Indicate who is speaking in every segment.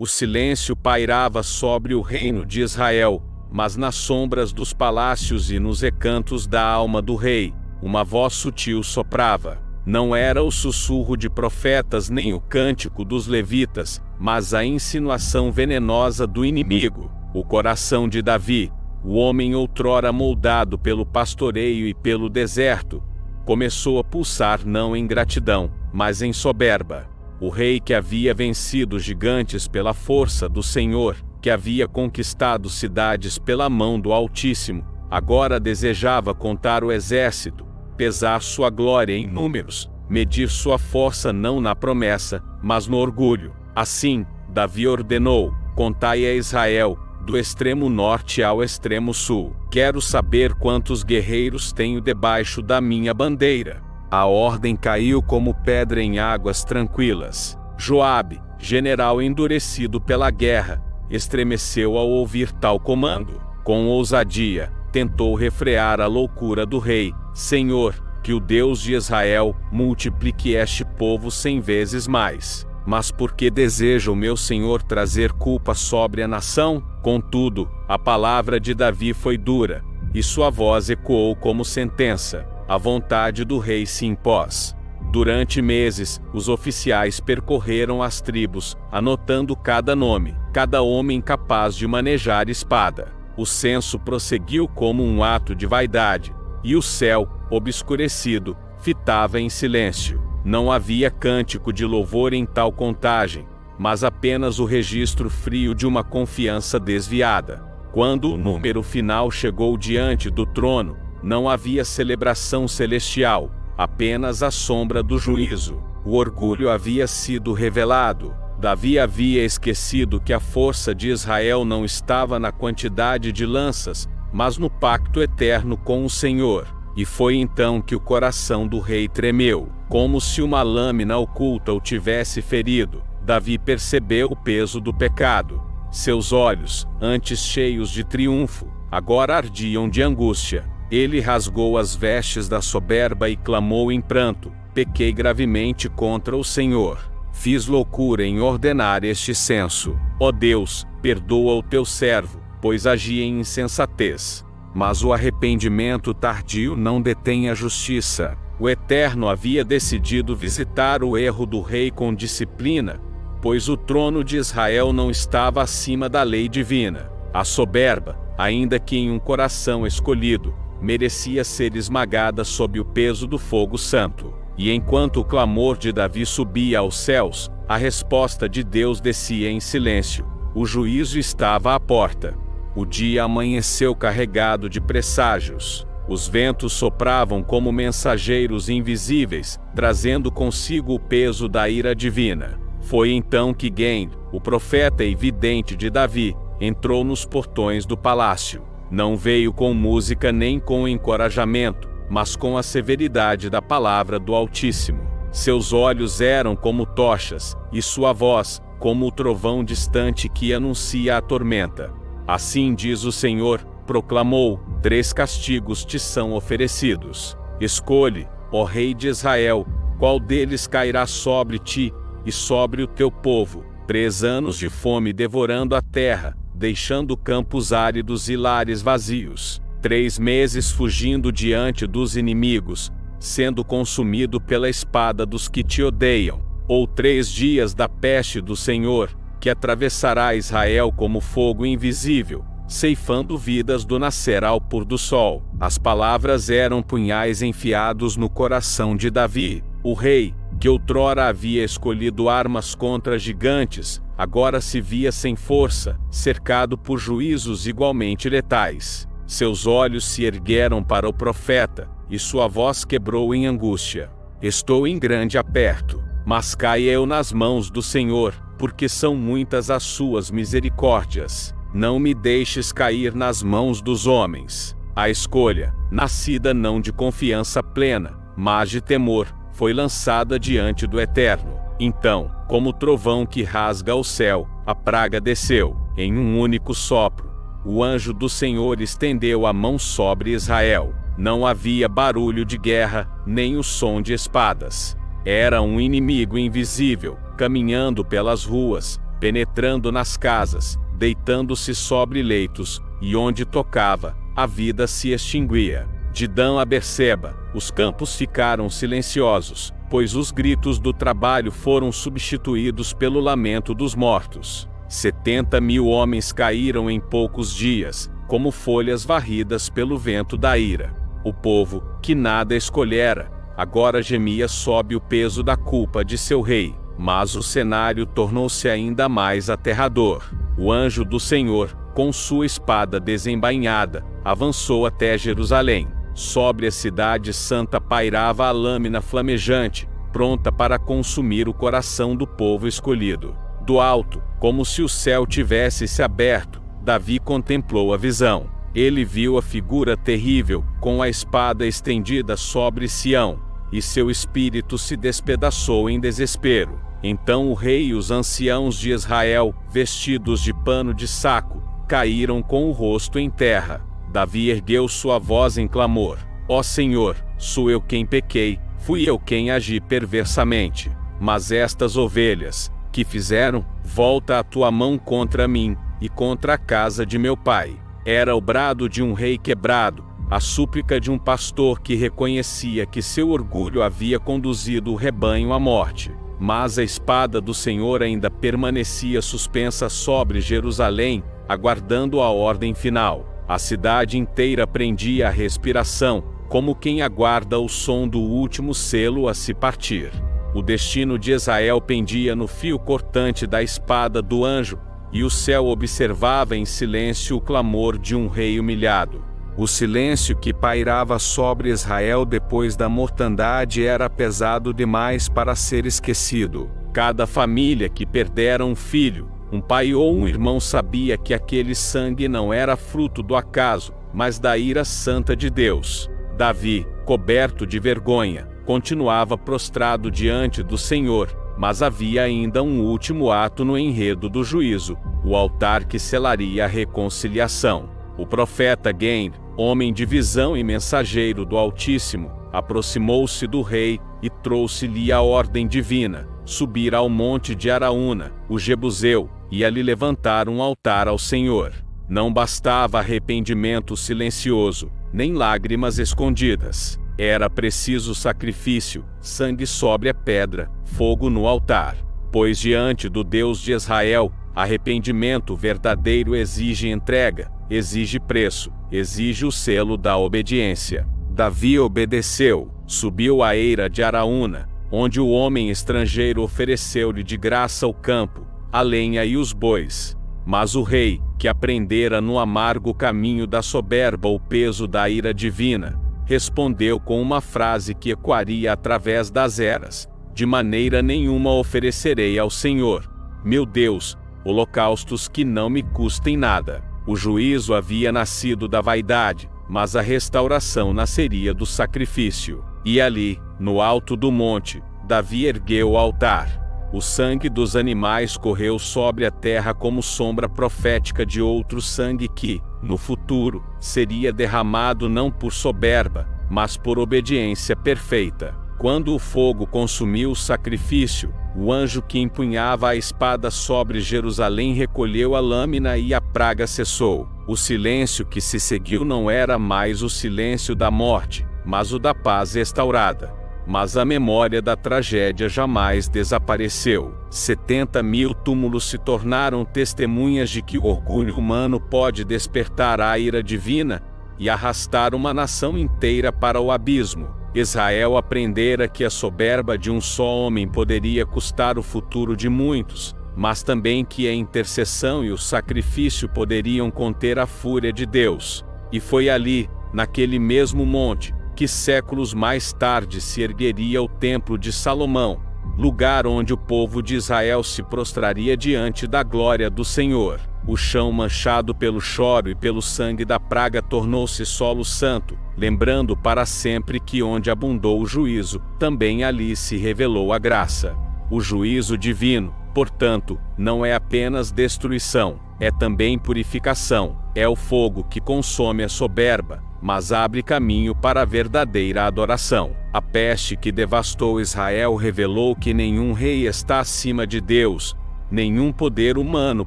Speaker 1: O silêncio pairava sobre o reino de Israel, mas nas sombras dos palácios e nos recantos da alma do rei, uma voz sutil soprava. Não era o sussurro de profetas nem o cântico dos levitas, mas a insinuação venenosa do inimigo. O coração de Davi, o homem outrora moldado pelo pastoreio e pelo deserto, começou a pulsar não em gratidão, mas em soberba. O rei que havia vencido gigantes pela força do Senhor, que havia conquistado cidades pela mão do Altíssimo, agora desejava contar o exército, pesar sua glória em números, medir sua força não na promessa, mas no orgulho. Assim, Davi ordenou: contai a Israel, do extremo norte ao extremo sul. Quero saber quantos guerreiros tenho debaixo da minha bandeira. A ordem caiu como pedra em águas tranquilas. Joabe, general endurecido pela guerra, estremeceu ao ouvir tal comando. Com ousadia, tentou refrear a loucura do rei. Senhor, que o Deus de Israel multiplique este povo 100 vezes mais. Mas por que deseja o meu senhor trazer culpa sobre a nação? Contudo, a palavra de Davi foi dura, e sua voz ecoou como sentença. A vontade do rei se impôs. Durante meses, os oficiais percorreram as tribos, anotando cada nome, cada homem capaz de manejar espada. O censo prosseguiu como um ato de vaidade, e o céu, obscurecido, fitava em silêncio. Não havia cântico de louvor em tal contagem, mas apenas o registro frio de uma confiança desviada. Quando o número final chegou diante do trono, não havia celebração celestial, apenas a sombra do juízo. O orgulho havia sido revelado. Davi havia esquecido que a força de Israel não estava na quantidade de lanças, mas no pacto eterno com o Senhor. E foi então que o coração do rei tremeu, como se uma lâmina oculta o tivesse ferido. Davi percebeu o peso do pecado. Seus olhos, antes cheios de triunfo, agora ardiam de angústia. Ele rasgou as vestes da soberba e clamou em pranto: pequei gravemente contra o Senhor. Fiz loucura em ordenar este censo. Ó Deus, perdoa o teu servo, pois agi em insensatez. Mas o arrependimento tardio não detém a justiça. O Eterno havia decidido visitar o erro do rei com disciplina, pois o trono de Israel não estava acima da lei divina. A soberba, ainda que em um coração escolhido, merecia ser esmagada sob o peso do fogo santo. E enquanto o clamor de Davi subia aos céus, a resposta de Deus descia em silêncio. O juízo estava à porta. O dia amanheceu carregado de presságios. Os ventos sopravam como mensageiros invisíveis, trazendo consigo o peso da ira divina. Foi então que Gad, o profeta e vidente de Davi, entrou nos portões do palácio. Não veio com música nem com encorajamento, mas com a severidade da palavra do Altíssimo. Seus olhos eram como tochas, e sua voz, como o trovão distante que anuncia a tormenta. Assim diz o Senhor, proclamou: 3 castigos te são oferecidos. Escolhe, ó Rei de Israel, qual deles cairá sobre ti e sobre o teu povo. 3 anos de fome devorando a terra, deixando campos áridos e lares vazios. 3 meses fugindo diante dos inimigos, sendo consumido pela espada dos que te odeiam. Ou 3 dias da peste do Senhor, que atravessará Israel como fogo invisível, ceifando vidas do nascer ao pôr do sol. As palavras eram punhais enfiados no coração de Davi. O rei, que outrora havia escolhido armas contra gigantes, agora se via sem força, cercado por juízos igualmente letais. Seus olhos se ergueram para o profeta, e sua voz quebrou em angústia. Estou em grande aperto, mas caia eu nas mãos do Senhor, porque são muitas as suas misericórdias. Não me deixes cair nas mãos dos homens. A escolha, nascida não de confiança plena, mas de temor, foi lançada diante do Eterno. Então, como trovão que rasga o céu, a praga desceu. Em um único sopro, o anjo do Senhor estendeu a mão sobre Israel. Não havia barulho de guerra, nem o som de espadas. Era um inimigo invisível, caminhando pelas ruas, penetrando nas casas, deitando-se sobre leitos, e onde tocava, a vida se extinguia. De Dan a Berseba, os campos ficaram silenciosos, pois os gritos do trabalho foram substituídos pelo lamento dos mortos. 70.000 homens caíram em poucos dias, como folhas varridas pelo vento da ira. O povo, que nada escolhera, agora gemia sob o peso da culpa de seu rei, mas o cenário tornou-se ainda mais aterrador. O anjo do Senhor, com sua espada desembainhada, avançou até Jerusalém. Sobre a cidade santa pairava a lâmina flamejante, pronta para consumir o coração do povo escolhido. Do alto, como se o céu tivesse se aberto, Davi contemplou a visão. Ele viu a figura terrível, com a espada estendida sobre Sião, e seu espírito se despedaçou em desespero. Então o rei e os anciãos de Israel, vestidos de pano de saco, caíram com o rosto em terra. Davi ergueu sua voz em clamor: Ó Senhor, sou eu quem pequei, fui eu quem agi perversamente. Mas estas ovelhas, que fizeram? Volta a tua mão contra mim, e contra a casa de meu pai. Era o brado de um rei quebrado, a súplica de um pastor que reconhecia que seu orgulho havia conduzido o rebanho à morte. Mas a espada do Senhor ainda permanecia suspensa sobre Jerusalém, aguardando a ordem final. A cidade inteira prendia a respiração, como quem aguarda o som do último selo a se partir. O destino de Israel pendia no fio cortante da espada do anjo, e o céu observava em silêncio o clamor de um rei humilhado. O silêncio que pairava sobre Israel depois da mortandade era pesado demais para ser esquecido. Cada família que perdera um filho, um pai ou um irmão sabia que aquele sangue não era fruto do acaso, mas da ira santa de Deus. Davi, coberto de vergonha, continuava prostrado diante do Senhor, mas havia ainda um último ato no enredo do juízo, o altar que selaria a reconciliação. O profeta Gad, homem de visão e mensageiro do Altíssimo, aproximou-se do rei e trouxe-lhe a ordem divina: subir ao monte de Araúna, o Jebuseu, e ali levantar um altar ao Senhor. Não bastava arrependimento silencioso, nem lágrimas escondidas. Era preciso sacrifício, sangue sobre a pedra, fogo no altar. Pois diante do Deus de Israel, arrependimento verdadeiro exige entrega, exige preço, exige o selo da obediência. Davi obedeceu, subiu a eira de Araúna, onde o homem estrangeiro ofereceu-lhe de graça o campo, a lenha e os bois. Mas o rei, que aprendera no amargo caminho da soberba o peso da ira divina, respondeu com uma frase que ecoaria através das eras: de maneira nenhuma oferecerei ao Senhor, meu Deus, holocaustos que não me custem nada. O juízo havia nascido da vaidade, mas a restauração nasceria do sacrifício. E ali, no alto do monte, Davi ergueu o altar. O sangue dos animais correu sobre a terra como sombra profética de outro sangue que, no futuro, seria derramado não por soberba, mas por obediência perfeita. Quando o fogo consumiu o sacrifício, o anjo que empunhava a espada sobre Jerusalém recolheu a lâmina e a praga cessou. O silêncio que se seguiu não era mais o silêncio da morte, mas o da paz restaurada. Mas a memória da tragédia jamais desapareceu. 70.000 túmulos se tornaram testemunhas de que o orgulho humano pode despertar a ira divina e arrastar uma nação inteira para o abismo. Israel aprendera que a soberba de um só homem poderia custar o futuro de muitos, mas também que a intercessão e o sacrifício poderiam conter a fúria de Deus. E foi ali, naquele mesmo monte, que séculos mais tarde se ergueria o Templo de Salomão, lugar onde o povo de Israel se prostraria diante da glória do Senhor. O chão manchado pelo choro e pelo sangue da praga tornou-se solo santo, lembrando para sempre que onde abundou o juízo, também ali se revelou a graça. O juízo divino, portanto, não é apenas destruição, é também purificação, é o fogo que consome a soberba, mas abre caminho para a verdadeira adoração. A peste que devastou Israel revelou que nenhum rei está acima de Deus, Nenhum poder humano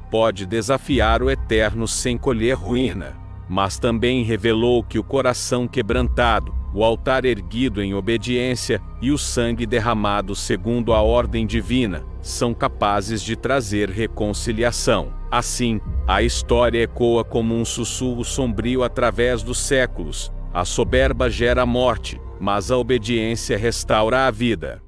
Speaker 1: pode desafiar o Eterno sem colher ruína. Mas também revelou que o coração quebrantado, o altar erguido em obediência e o sangue derramado segundo a ordem divina, são capazes de trazer reconciliação. Assim, a história ecoa como um sussurro sombrio através dos séculos. A soberba gera a morte, mas a obediência restaura a vida.